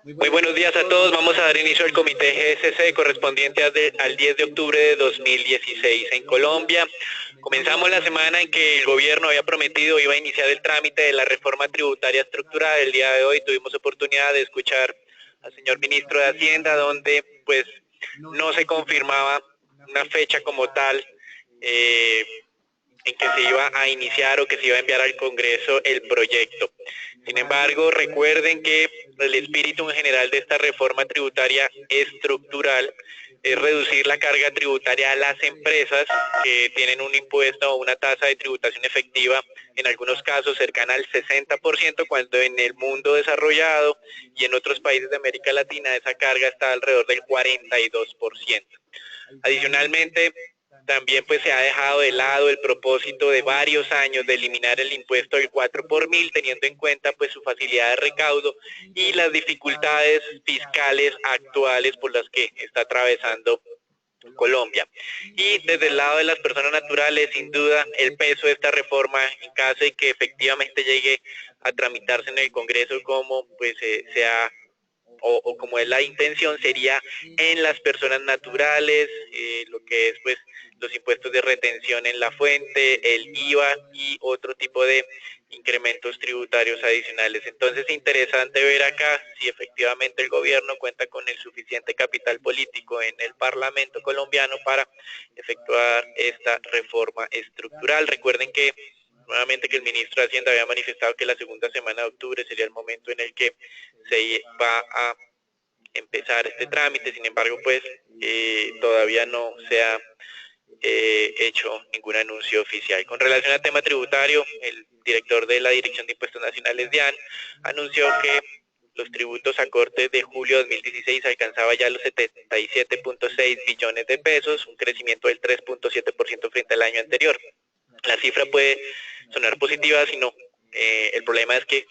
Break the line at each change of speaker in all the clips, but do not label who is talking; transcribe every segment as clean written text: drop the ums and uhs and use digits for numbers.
Muy buenos días a todos. Vamos a dar inicio al comité GSC correspondiente al 10 de octubre de 2016 en Colombia. Comenzamos la semana en que el gobierno había prometido iba a iniciar el trámite de la reforma tributaria estructural. El día de hoy tuvimos oportunidad de escuchar al señor ministro de Hacienda, donde pues no se confirmaba una fecha como tal en que se iba a iniciar o que se iba a enviar al Congreso el proyecto. Sin embargo, recuerden que el espíritu en general de esta reforma tributaria estructural es reducir la carga tributaria a las empresas que tienen un impuesto o una tasa de tributación efectiva, en algunos casos cercana al 60%, cuando en el mundo desarrollado y en otros países de América Latina esa carga está alrededor del 42%. Adicionalmente, también pues se ha dejado de lado el propósito de varios años de eliminar el impuesto del 4 por mil, teniendo en cuenta pues su facilidad de recaudo y las dificultades fiscales actuales por las que está atravesando Colombia. Y desde el lado de las personas naturales, sin duda, el peso de esta reforma, en caso de que efectivamente llegue a tramitarse en el Congreso como pues sea o como es la intención, sería en las personas naturales, lo que es pues los impuestos de retención en la fuente, el IVA y otro tipo de incrementos tributarios adicionales. Entonces es interesante ver acá si efectivamente el gobierno cuenta con el suficiente capital político en el Parlamento colombiano para efectuar esta reforma estructural. Recuerden que nuevamente que el ministro de Hacienda había manifestado que la segunda semana de octubre sería el momento en el que se va a empezar este trámite. Sin embargo, pues todavía no se ha hecho ningún anuncio oficial. Con relación al tema tributario, el director de la Dirección de Impuestos Nacionales, DIAN, anunció que los tributos a corte de julio de 2016 alcanzaba ya los 77.6 billones de pesos, un crecimiento del 3.7% frente al año anterior. La cifra puede sonar positiva, sino el problema es que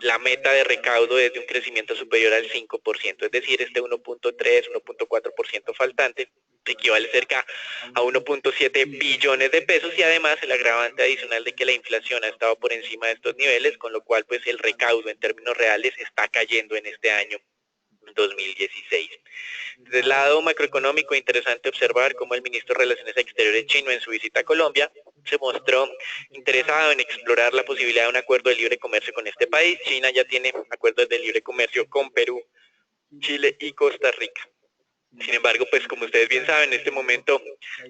la meta de recaudo es de un crecimiento superior al 5%, es decir, este 1.3, 1.4% faltante equivale cerca a 1.7 billones de pesos, y además el agravante adicional de que la inflación ha estado por encima de estos niveles, con lo cual pues el recaudo en términos reales está cayendo en este año 2016. Desde el lado macroeconómico, interesante observar cómo el ministro de Relaciones Exteriores chino, en su visita a Colombia, se mostró interesado en explorar la posibilidad de un acuerdo de libre comercio con este país. China ya tiene acuerdos de libre comercio con Perú, Chile y Costa Rica. Sin embargo, pues como ustedes bien saben, en este momento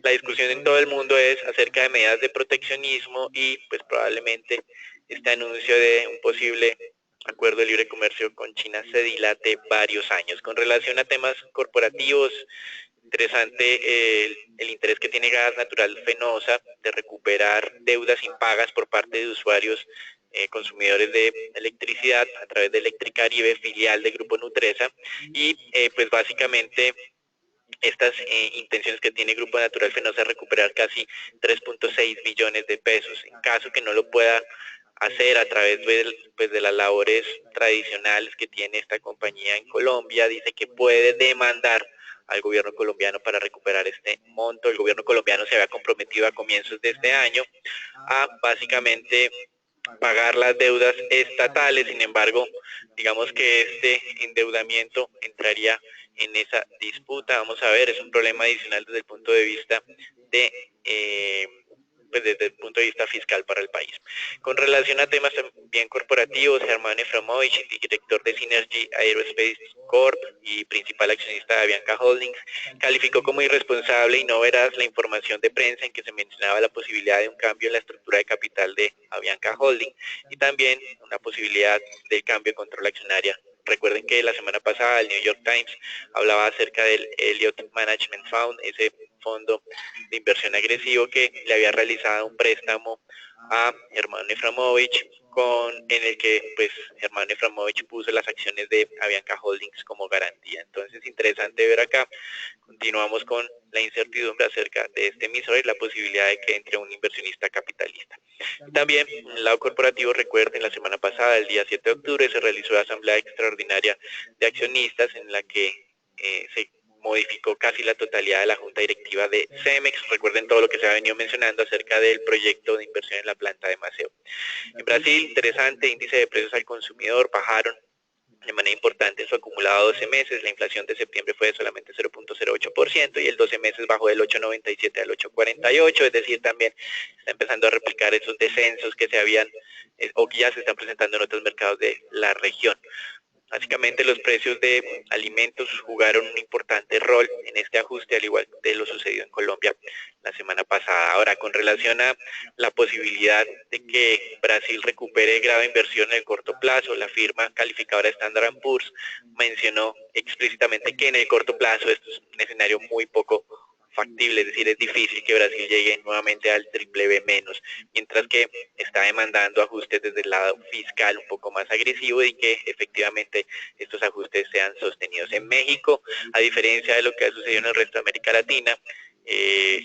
la discusión en todo el mundo es acerca de medidas de proteccionismo y pues probablemente este anuncio de un posible acuerdo de libre comercio con China se dilate varios años. Con relación a temas corporativos, interesante el interés que tiene Gas Natural Fenosa de recuperar deudas impagas por parte de usuarios consumidores de electricidad a través de Electricaribe, filial del Grupo Nutresa, y pues básicamente estas intenciones que tiene Grupo Natural Fenosa de recuperar casi 3.6 billones de pesos. En caso que no lo pueda hacer a través de las labores tradicionales que tiene esta compañía en Colombia, dice que puede demandar al gobierno colombiano para recuperar este monto. El gobierno colombiano se había comprometido a comienzos de este año a básicamente pagar las deudas estatales. Sin embargo, digamos que este endeudamiento entraría en esa disputa. Vamos a ver, es un problema adicional desde el punto de vista de pues desde el punto de vista fiscal para el país. Con relación a temas también corporativos, Germán Eframovich, director de Synergy Aerospace Corp y principal accionista de Avianca Holdings, calificó como irresponsable y no veraz la información de prensa en que se mencionaba la posibilidad de un cambio en la estructura de capital de Avianca Holding y también una posibilidad de cambio de control accionaria. Recuerden que la semana pasada el New York Times hablaba acerca del Elliott Management Fund, ese fondo de inversión agresivo que le había realizado un préstamo a Germán Eframovich, en el que pues Germán Eframovich puso las acciones de Avianca Holdings como garantía. Entonces, interesante ver acá. Continuamos con la incertidumbre acerca de este emisor y la posibilidad de que entre un inversionista capitalista. También, en el lado corporativo, recuerden, la semana pasada, el día 7 de octubre, se realizó la asamblea extraordinaria de accionistas en la que se modificó casi la totalidad de la junta directiva de Cemex. Recuerden todo lo que se ha venido mencionando acerca del proyecto de inversión en la planta de Maceo. En Brasil, interesante, índice de precios al consumidor bajaron de manera importante en su acumulado a 12 meses. La inflación de septiembre fue de solamente 0.08% y el 12 meses bajó del 8.97 al 8.48, es decir, también está empezando a replicar esos descensos que se habían o que ya se están presentando en otros mercados de la región. Básicamente los precios de alimentos jugaron un importante rol en este ajuste, al igual de lo sucedido en Colombia la semana pasada. Ahora, con relación a la posibilidad de que Brasil recupere grave inversión en el corto plazo, la firma calificadora Standard & Poor's mencionó explícitamente que en el corto plazo esto es un escenario muy poco factible, es decir, es difícil que Brasil llegue nuevamente al triple B menos, mientras que está demandando ajustes desde el lado fiscal un poco más agresivo y que efectivamente estos ajustes sean sostenidos. En México, a diferencia de lo que ha sucedido en el resto de América Latina,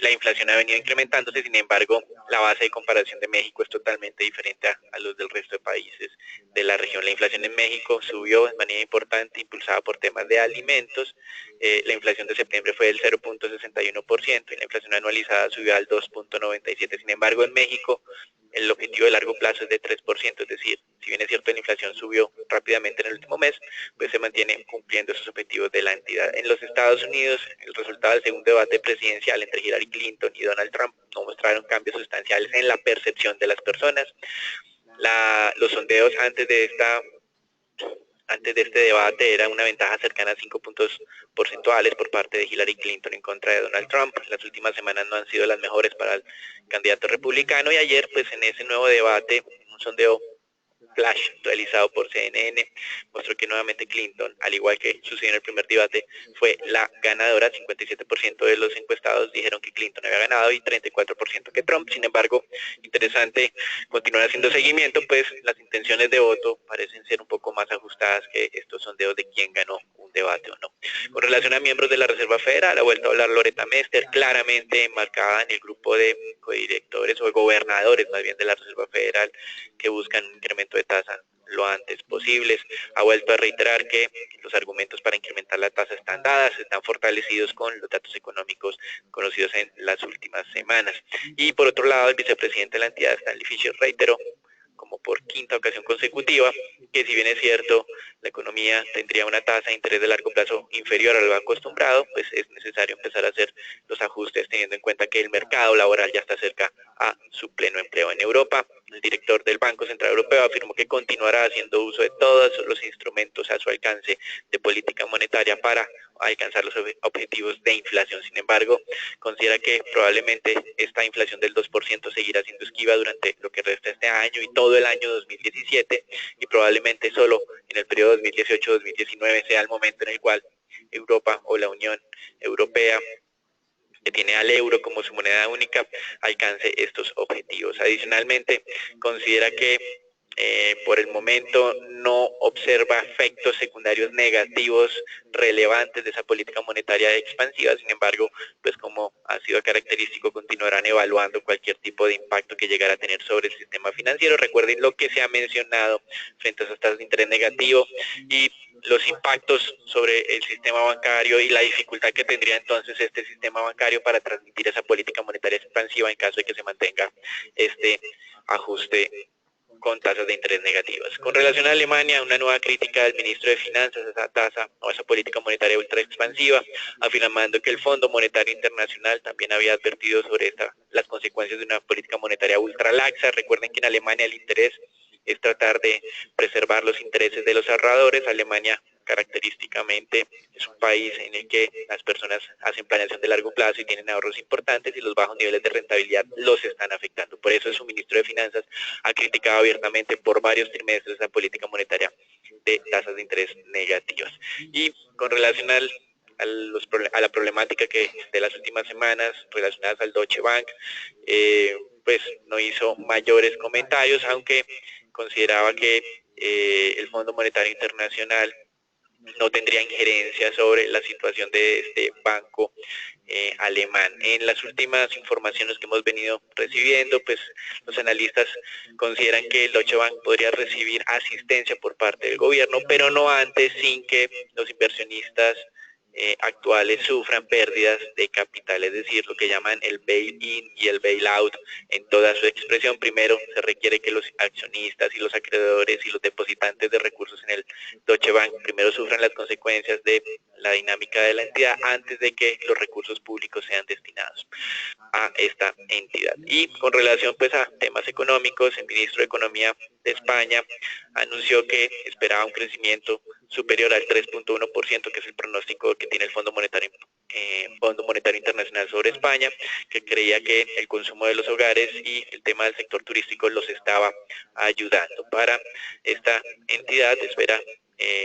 la inflación ha venido incrementándose, sin embargo, la base de comparación de México es totalmente diferente a los del resto de países de la región. La inflación en México subió de manera importante, impulsada por temas de alimentos. La inflación de septiembre fue del 0.61% y la inflación anualizada subió al 2.97%. Sin embargo, en México, el objetivo de largo plazo es de 3%, es decir, si bien es cierto la inflación subió rápidamente en el último mes, pues se mantiene cumpliendo esos objetivos de la entidad. En los Estados Unidos, el resultado del segundo debate presidencial entre Hillary Clinton y Donald Trump no mostraron cambios sustanciales en la percepción de las personas. Los sondeos antes de este debate era una ventaja cercana a 5 puntos porcentuales por parte de Hillary Clinton en contra de Donald Trump. Las últimas semanas no han sido las mejores para el candidato republicano y ayer, pues en ese nuevo debate, un sondeo flash realizado por CNN mostró que nuevamente Clinton, al igual que sucedió en el primer debate, fue la ganadora. 57% de los encuestados dijeron que Clinton había ganado y 34% que Trump. Sin embargo, interesante continuar haciendo seguimiento, pues las intenciones de voto parecen ser un poco más ajustadas que estos sondeos de quién ganó un debate o no. Con relación a miembros de la Reserva Federal, ha vuelto a hablar Loretta Mester, claramente enmarcada en el grupo de codirectores o gobernadores más bien de la Reserva Federal que buscan un incremento de tasa lo antes posible. Ha vuelto a reiterar que los argumentos para incrementar la tasa están dadas, están fortalecidos con los datos económicos conocidos en las últimas semanas. Y por otro lado, el vicepresidente de la entidad, Stanley Fischer, reiteró como por quinta ocasión consecutiva, que si bien es cierto, la economía tendría una tasa de interés de largo plazo inferior a lo acostumbrado, pues es necesario empezar a hacer los ajustes teniendo en cuenta que el mercado laboral ya está cerca a su pleno empleo. En Europa, el director del Banco Central Europeo afirmó que continuará haciendo uso de todos los instrumentos a su alcance de política monetaria para alcanzar los objetivos de inflación. Sin embargo, considera que probablemente esta inflación del 2% seguirá siendo esquiva durante lo que resta este año y todo el año 2017 y probablemente solo en el periodo 2018-2019 sea el momento en el cual Europa o la Unión Europea, que tiene al euro como su moneda única, alcance estos objetivos. Adicionalmente, considera que por el momento no observa efectos secundarios negativos relevantes de esa política monetaria expansiva. Sin embargo, pues como ha sido característico, continuarán evaluando cualquier tipo de impacto que llegara a tener sobre el sistema financiero. Recuerden lo que se ha mencionado frente a esas tasas de interés negativo y los impactos sobre el sistema bancario y la dificultad que tendría entonces este sistema bancario para transmitir esa política monetaria expansiva en caso de que se mantenga este ajuste con tasas de interés negativas. Con relación a Alemania, una nueva crítica del ministro de Finanzas a esa tasa o a esa política monetaria ultra expansiva, afirmando que el Fondo Monetario Internacional también había advertido sobre las consecuencias de una política monetaria ultra laxa. Recuerden que en Alemania el interés es tratar de preservar los intereses de los ahorradores. Alemania característicamente es un país en el que las personas hacen planeación de largo plazo y tienen ahorros importantes y los bajos niveles de rentabilidad los están afectando. Por eso su ministro de Finanzas ha criticado abiertamente por varios trimestres la política monetaria de tasas de interés negativas. Y con relación a la problemática que de las últimas semanas relacionadas al Deutsche Bank, pues no hizo mayores comentarios, aunque consideraba que el Fondo Monetario Internacional no tendría injerencia sobre la situación de este banco alemán. En las últimas informaciones que hemos venido recibiendo, pues los analistas consideran que el Deutsche Bank podría recibir asistencia por parte del gobierno, pero no antes, sin que los inversionistas actuales sufran pérdidas de capital, es decir, lo que llaman el bail-in y el bail-out en toda su expresión. Primero se requiere que los accionistas y los acreedores y los depositantes de recursos en el Deutsche Bank primero sufran las consecuencias de la dinámica de la entidad antes de que los recursos públicos sean destinados a esta entidad. Y con relación pues a temas económicos, el ministro de Economía de España anunció que esperaba un crecimiento superior al 3.1%, que es el pronóstico que tiene el Fondo Monetario Internacional sobre España, que creía que el consumo de los hogares y el tema del sector turístico los estaba ayudando. Para esta entidad espera,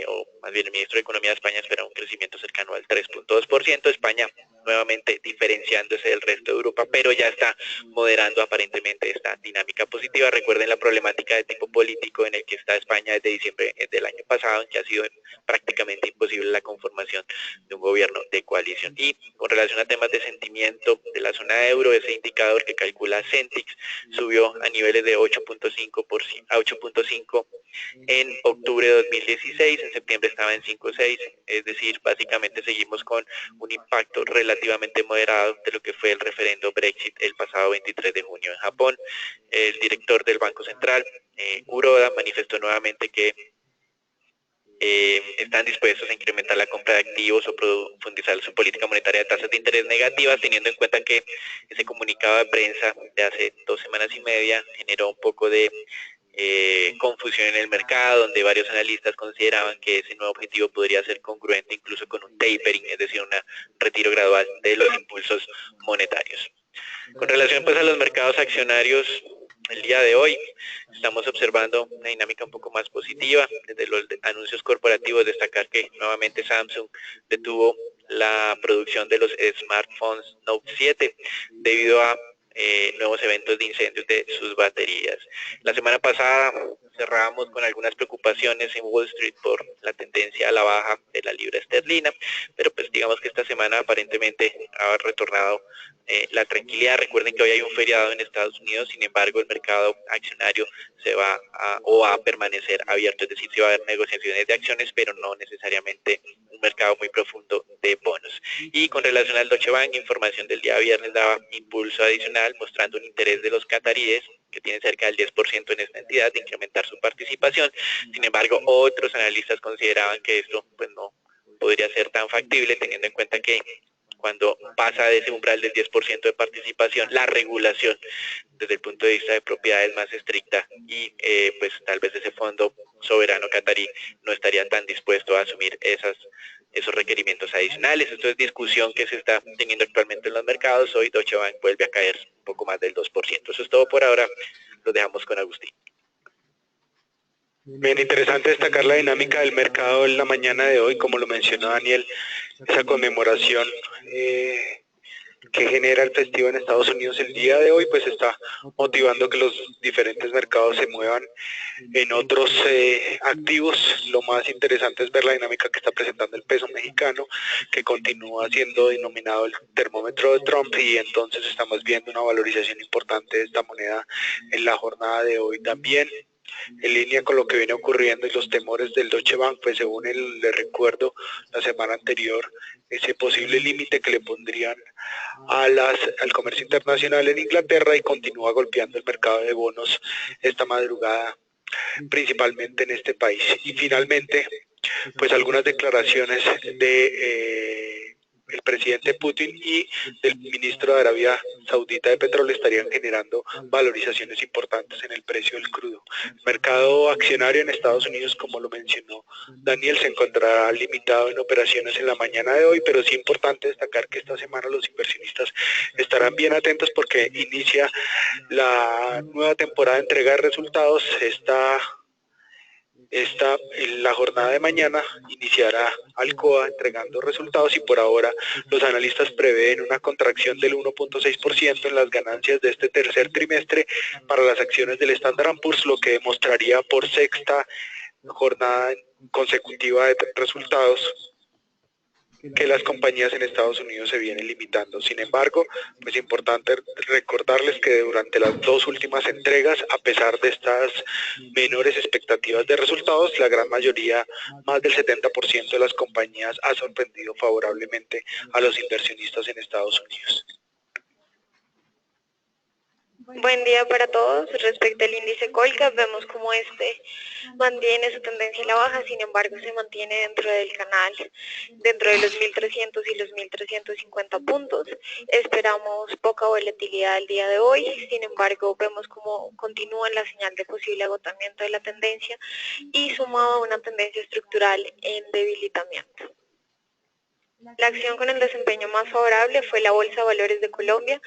o más bien el ministro de Economía de España espera un crecimiento cercano al 3.2%. España nuevamente diferenciándose del resto de Europa, pero ya está moderando aparentemente esta dinámica positiva. Recuerden la problemática de tipo político en el que está España desde diciembre del año pasado, en que ha sido prácticamente imposible la conformación de un gobierno de coalición. Y con relación a temas de sentimiento de la zona euro, ese indicador que calcula Centix subió a niveles de 8.5 a 8.5 en octubre de 2016, en septiembre estaba en 5.6, es decir, básicamente seguimos con un impacto relativamente moderado de lo que fue el referendo Brexit el pasado 23 de junio en Japón. El director del Banco Central, Kuroda, manifestó nuevamente que están dispuestos a incrementar la compra de activos o profundizar su política monetaria de tasas de interés negativas, teniendo en cuenta que ese comunicado de prensa de hace 2 semanas y media generó un poco de confusión en el mercado, donde varios analistas consideraban que ese nuevo objetivo podría ser congruente incluso con un tapering, es decir, un retiro gradual de los impulsos monetarios. Con relación pues a los mercados accionarios, el día de hoy estamos observando una dinámica un poco más positiva. Desde los anuncios corporativos, destacar que nuevamente Samsung detuvo la producción de los smartphones Note 7 debido a nuevos eventos de incendios de sus baterías. La semana pasada cerrábamos con algunas preocupaciones en Wall Street por la tendencia a la baja de la libra esterlina, pero pues digamos que esta semana aparentemente ha retornado la tranquilidad. Recuerden que hoy hay un feriado en Estados Unidos, sin embargo el mercado accionario se va a permanecer abierto, es decir, se va a haber negociaciones de acciones, pero no necesariamente un mercado muy profundo de bonos. Y con relación al Deutsche Bank, información del día viernes daba impulso adicional, mostrando un interés de los cataríes, que tienen cerca del 10% en esta entidad, de incrementar su participación. Sin embargo, otros analistas consideraban que esto pues no podría ser tan factible, teniendo en cuenta que cuando pasa de ese umbral del 10% de participación, la regulación desde el punto de vista de propiedad es más estricta y pues tal vez ese fondo soberano catarí no estaría tan dispuesto a asumir esos requerimientos adicionales. Esto es discusión que se está teniendo actualmente en los mercados. Hoy Deutsche Bank vuelve a caer un poco más del 2%. Eso es todo por ahora. Lo dejamos con Agustín.
Bien, interesante destacar la dinámica del mercado en la mañana de hoy, como lo mencionó Daniel, esa conmemoración que genera el festivo en Estados Unidos el día de hoy, pues está motivando que los diferentes mercados se muevan en otros activos. Lo más interesante es ver la dinámica que está presentando el peso mexicano, que continúa siendo denominado el termómetro de Trump, y entonces estamos viendo una valorización importante de esta moneda en la jornada de hoy también. En línea con lo que viene ocurriendo y los temores del Deutsche Bank, pues según le recuerdo la semana anterior, ese posible límite que le pondrían al comercio internacional en Inglaterra, y continúa golpeando el mercado de bonos esta madrugada, principalmente en este país. Y finalmente, pues algunas declaraciones de el presidente Putin y del ministro de Arabia Saudita de Petróleo estarían generando valorizaciones importantes en el precio del crudo. El mercado accionario en Estados Unidos, como lo mencionó Daniel, se encontrará limitado en operaciones en la mañana de hoy, pero sí es importante destacar que esta semana los inversionistas estarán bien atentos porque inicia la nueva temporada de entrega de resultados. La jornada de mañana iniciará Alcoa entregando resultados, y por ahora los analistas prevén una contracción del 1.6% en las ganancias de este tercer trimestre para las acciones del Standard & Poor's, lo que demostraría por sexta jornada consecutiva de resultados que las compañías en Estados Unidos se vienen limitando. Sin embargo, pues importante recordarles que durante las dos últimas entregas, a pesar de estas menores expectativas de resultados, la gran mayoría, más del 70% de las compañías ha sorprendido favorablemente a los inversionistas en Estados Unidos.
Buen día para todos. Respecto al índice Colcap, vemos como este mantiene su tendencia a la baja, sin embargo se mantiene dentro del canal, dentro de los 1300 y los 1350 puntos. Esperamos poca volatilidad el día de hoy, sin embargo vemos como continúa la señal de posible agotamiento de la tendencia y sumado a una tendencia estructural en debilitamiento. La acción con el desempeño más favorable fue la Bolsa de Valores de Colombia,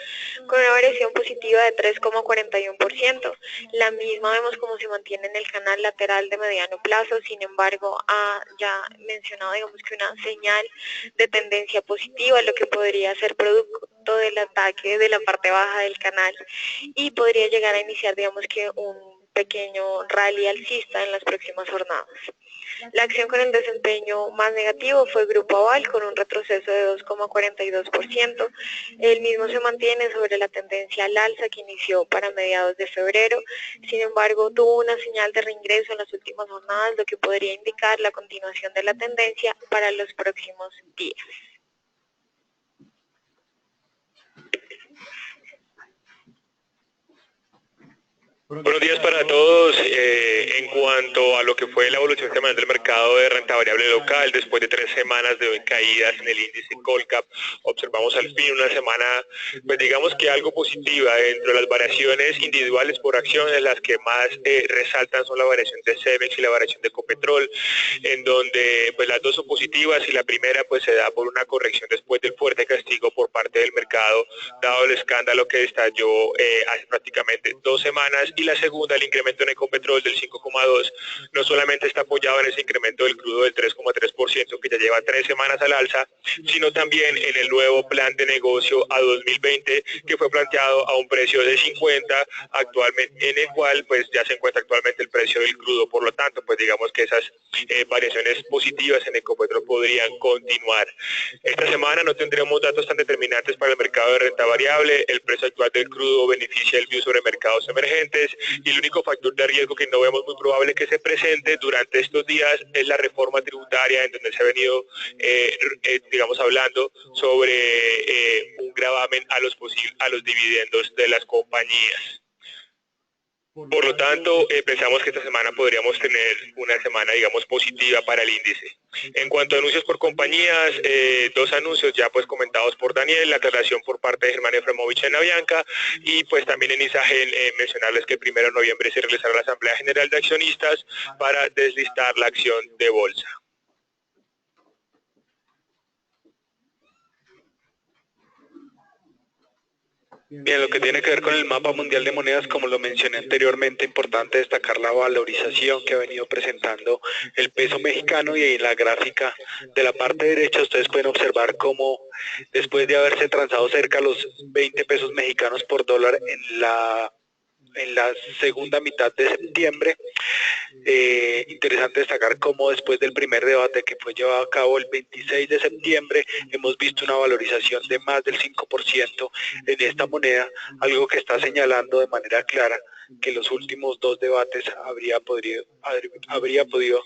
con una variación positiva de 3,41%. La misma vemos como se mantiene en el canal lateral de mediano plazo, sin embargo, ha ya mencionado, digamos que una señal de tendencia positiva, lo que podría ser producto del ataque de la parte baja del canal y podría llegar a iniciar, digamos que un pequeño rally alcista en las próximas jornadas. La acción con el desempeño más negativo fue Grupo Aval con un retroceso de 2,42%. El mismo se mantiene sobre la tendencia al alza que inició para mediados de febrero. Sin embargo, tuvo una señal de reingreso en las últimas jornadas, lo que podría indicar la continuación de la tendencia para los próximos días.
Buenos días para todos. En cuanto a lo que fue la evolución semanal del mercado de renta variable local, después de 3 semanas de caídas en el índice Colcap, observamos al fin una semana, pues digamos que algo positiva. Dentro de las variaciones individuales por acciones, las que más resaltan son la variación de Cemex y la variación de Ecopetrol, en donde pues las dos son positivas y la primera pues se da por una corrección después del fuerte castigo por parte del mercado, dado el escándalo que estalló hace prácticamente 2 semanas, y la segunda, el incremento en Ecopetrol del 5,2, no solamente está apoyado en ese incremento del crudo del 3,3% que ya lleva 3 semanas al alza, sino también en el nuevo plan de negocio a 2020 que fue planteado a un precio de 50 actualmente, en el cual pues ya se encuentra actualmente el precio del crudo. Por lo tanto, pues digamos que esas variaciones positivas en Ecopetrol podrían continuar. Esta semana no tendremos datos tan determinantes para el mercado de renta variable. El precio actual del crudo beneficia el view sobre mercados emergentes, y el único factor de riesgo que no vemos muy probable que se presente durante estos días es la reforma tributaria, en donde se ha venido digamos hablando sobre un gravamen a los dividendos de las compañías. Por lo tanto, pensamos que esta semana podríamos tener una semana, digamos, positiva para el índice. En cuanto a anuncios por compañías, 2 anuncios ya pues comentados por Daniel, la aclaración por parte de Germán Efremovich en Avianca, y pues también en Isagen mencionarles que el 1 de noviembre se realizará la Asamblea General de Accionistas para deslistar la acción de bolsa.
Bien, lo que tiene que ver con el mapa mundial de monedas, como lo mencioné anteriormente, importante destacar la valorización que ha venido presentando el peso mexicano, y en la gráfica de la parte derecha ustedes pueden observar cómo después de haberse transado cerca a los 20 pesos mexicanos por dólar en la segunda mitad de septiembre. Interesante destacar cómo después del primer debate que fue llevado a cabo el 26 de septiembre hemos visto una valorización de más del 5% en esta moneda, algo que está señalando de manera clara que los últimos 2 debates habría podido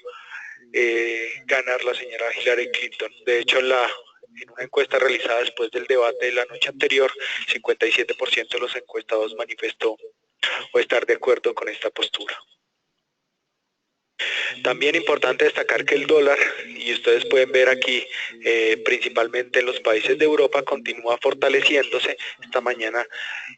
ganar la señora Hillary Clinton. De hecho, en una encuesta realizada después del debate de la noche anterior, 57% de los encuestados manifestó o estar de acuerdo con esta postura. También importante destacar que el dólar, y ustedes pueden ver aquí, principalmente en los países de Europa, continúa fortaleciéndose esta mañana,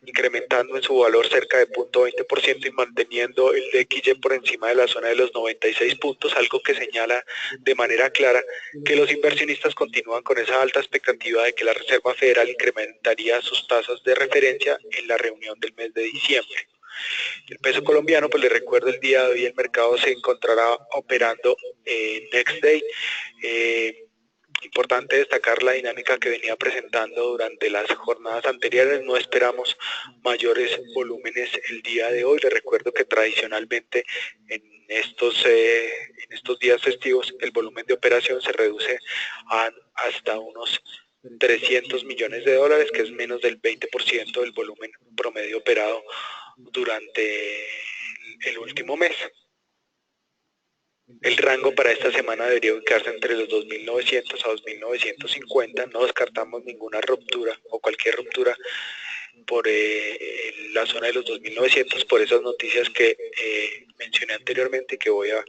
incrementando en su valor cerca de 0,20% y manteniendo el DXY por encima de la zona de los 96 puntos, algo que señala de manera clara que los inversionistas continúan con esa alta expectativa de que la Reserva Federal incrementaría sus tasas de referencia en la reunión del mes de diciembre. El peso colombiano, pues les recuerdo, el día de hoy el mercado se encontrará operando next day. Importante destacar la dinámica que venía presentando durante las jornadas anteriores. No esperamos mayores volúmenes el día de hoy. Les recuerdo que tradicionalmente en en estos días festivos el volumen de operación se reduce a hasta unos 300 millones de dólares, que es menos del 20% del volumen promedio operado durante el último mes. El rango para esta semana debería ubicarse entre los 2.900 a 2.950. No descartamos ninguna ruptura o cualquier ruptura por la zona de los 2.900 por esas noticias que mencioné anteriormente y que voy a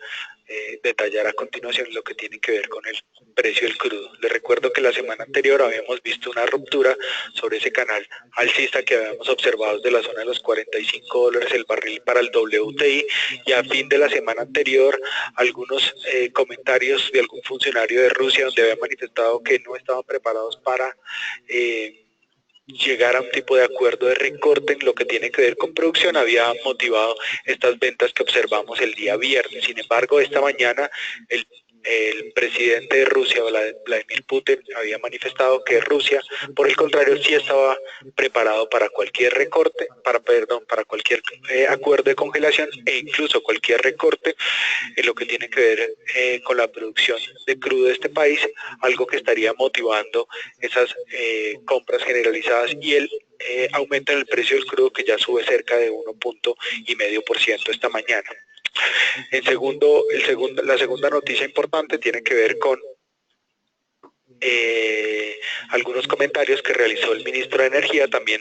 detallar a continuación, lo que tiene que ver con el precio del crudo. Les recuerdo que la semana anterior habíamos visto una ruptura sobre ese canal alcista que habíamos observado desde la zona de los $45 el barril para el WTI, y a fin de la semana anterior algunos comentarios de algún funcionario de Rusia donde había manifestado que no estaban preparados para llegar a un tipo de acuerdo de recorte en lo que tiene que ver con producción, había motivado estas ventas que observamos el día viernes. Sin embargo, esta mañana el presidente de Rusia, Vladimir Putin, había manifestado que Rusia, por el contrario, sí estaba preparado para cualquier recorte, para cualquier acuerdo de congelación e incluso cualquier recorte en lo que tiene que ver con la producción de crudo de este país, algo que estaría motivando esas compras generalizadas y el aumento en el precio del crudo, que ya sube cerca de 1,5% esta mañana. La segunda noticia importante tiene que ver con algunos comentarios que realizó el ministro de Energía también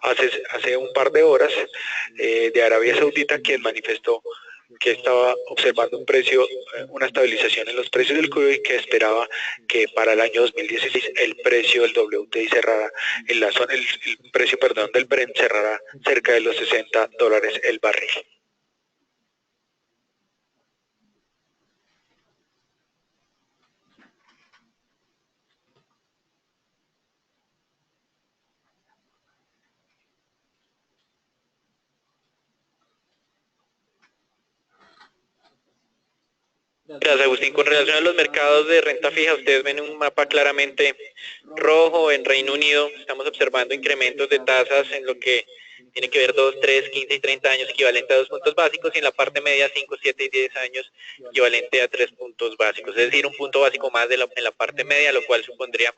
hace un par de horas de Arabia Saudita, quien manifestó que estaba observando una estabilización en los precios del crudo y que esperaba que para el año 2016 el precio del WTI cerrara en la zona, el precio del Brent cerrara cerca de los $60 el barril.
Gracias, Agustín. Con relación a los mercados de renta fija, ustedes ven un mapa claramente rojo. En Reino Unido estamos observando incrementos de tasas en lo que tiene que ver 2, 3, 15 y 30 años, equivalente a 2 puntos básicos, y en la parte media 5, 7 y 10 años, equivalente a 3 puntos básicos. Es decir, un punto básico más en la parte media, lo cual supondría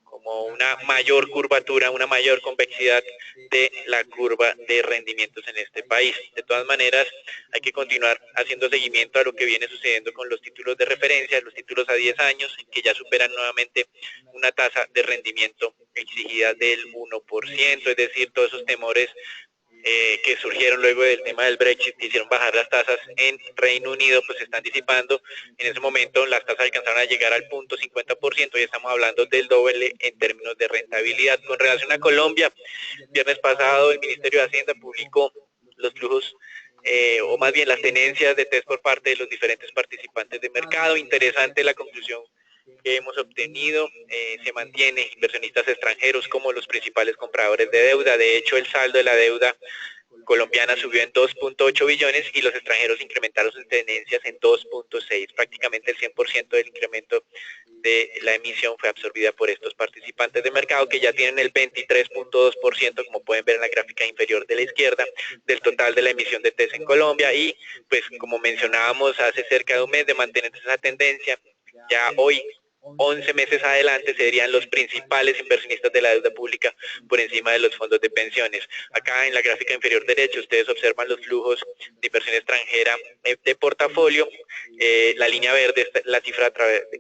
como una mayor curvatura, una mayor convexidad de la curva de rendimientos en este país. De todas maneras, hay que continuar haciendo seguimiento a lo que viene sucediendo con los títulos de referencia, los títulos a 10 años, que ya superan nuevamente una tasa de rendimiento exigida del 1%, es decir, todos esos temores que surgieron luego del tema del Brexit, que hicieron bajar las tasas en Reino Unido, pues se están disipando. En ese momento las tasas alcanzaron a llegar al 0.50% y estamos hablando del doble en términos de rentabilidad. Con relación a Colombia, viernes pasado el Ministerio de Hacienda publicó los flujos, o más bien las tenencias de test por parte de los diferentes participantes de mercado. Interesante la conclusión que hemos obtenido. Se mantiene inversionistas extranjeros como los principales compradores de deuda. De hecho, el saldo de la deuda colombiana subió en 2.8 billones y los extranjeros incrementaron sus tenencias en 2.6. Prácticamente el 100% del incremento de la emisión fue absorbida por estos participantes de mercado, que ya tienen el 23.2%, como pueden ver en la gráfica inferior de la izquierda, del total de la emisión de TES en Colombia. Y pues como mencionábamos hace cerca de un mes, de mantener esa tendencia, ya hoy, 11 meses adelante, serían los principales inversionistas de la deuda pública por encima de los fondos de pensiones. Acá en la gráfica inferior derecha ustedes observan los flujos de inversión extranjera de portafolio. La línea verde es la cifra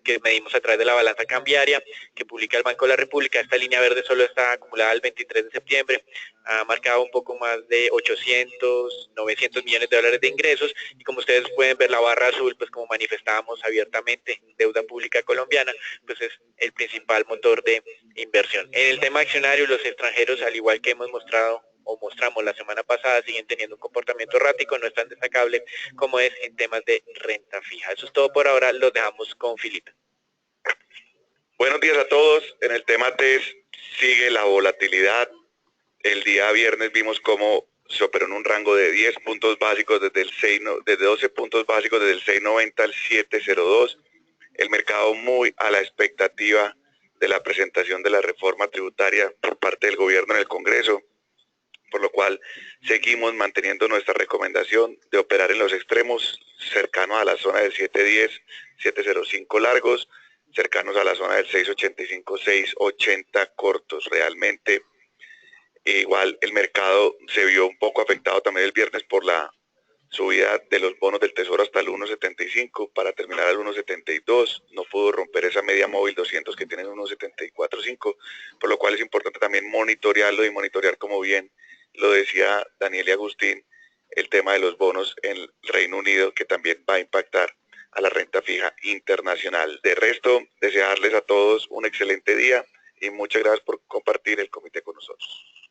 que medimos a través de la balanza cambiaria que publica el Banco de la República. Esta línea verde solo está acumulada el 23 de septiembre. Ha marcado un poco más de 800, 900 millones de dólares de ingresos, y como ustedes pueden ver, la barra azul, pues como manifestábamos abiertamente, deuda pública colombiana, pues es el principal motor de inversión. En el tema accionario, los extranjeros, al igual que hemos mostrado o mostramos la semana pasada, siguen teniendo un comportamiento errático, no es tan destacable como es en temas de renta fija. Eso es todo por ahora, los dejamos con Felipe.
Buenos días a todos. En el tema TES sigue la volatilidad. El día viernes vimos cómo se operó en un rango de 10 puntos básicos desde 12 puntos básicos desde el 6.90 al 7.02. El mercado muy a la expectativa de la presentación de la reforma tributaria por parte del gobierno en el Congreso. por lo cual seguimos manteniendo nuestra recomendación de operar en los extremos cercanos a la zona del 710, 705 largos, cercanos a la zona del 685, 680 cortos. Realmente igual el mercado se vio un poco afectado también el viernes por la subida de los bonos del Tesoro hasta el 1.75 para terminar al 1.72, no pudo romper esa media móvil 200 que tiene 1.74.5, por lo cual es importante también monitorearlo y monitorear, como bien lo decía Daniel y Agustín, el tema de los bonos en el Reino Unido, que también va a impactar a la renta fija internacional. De resto, desearles a todos un excelente día y muchas gracias por compartir el comité con nosotros.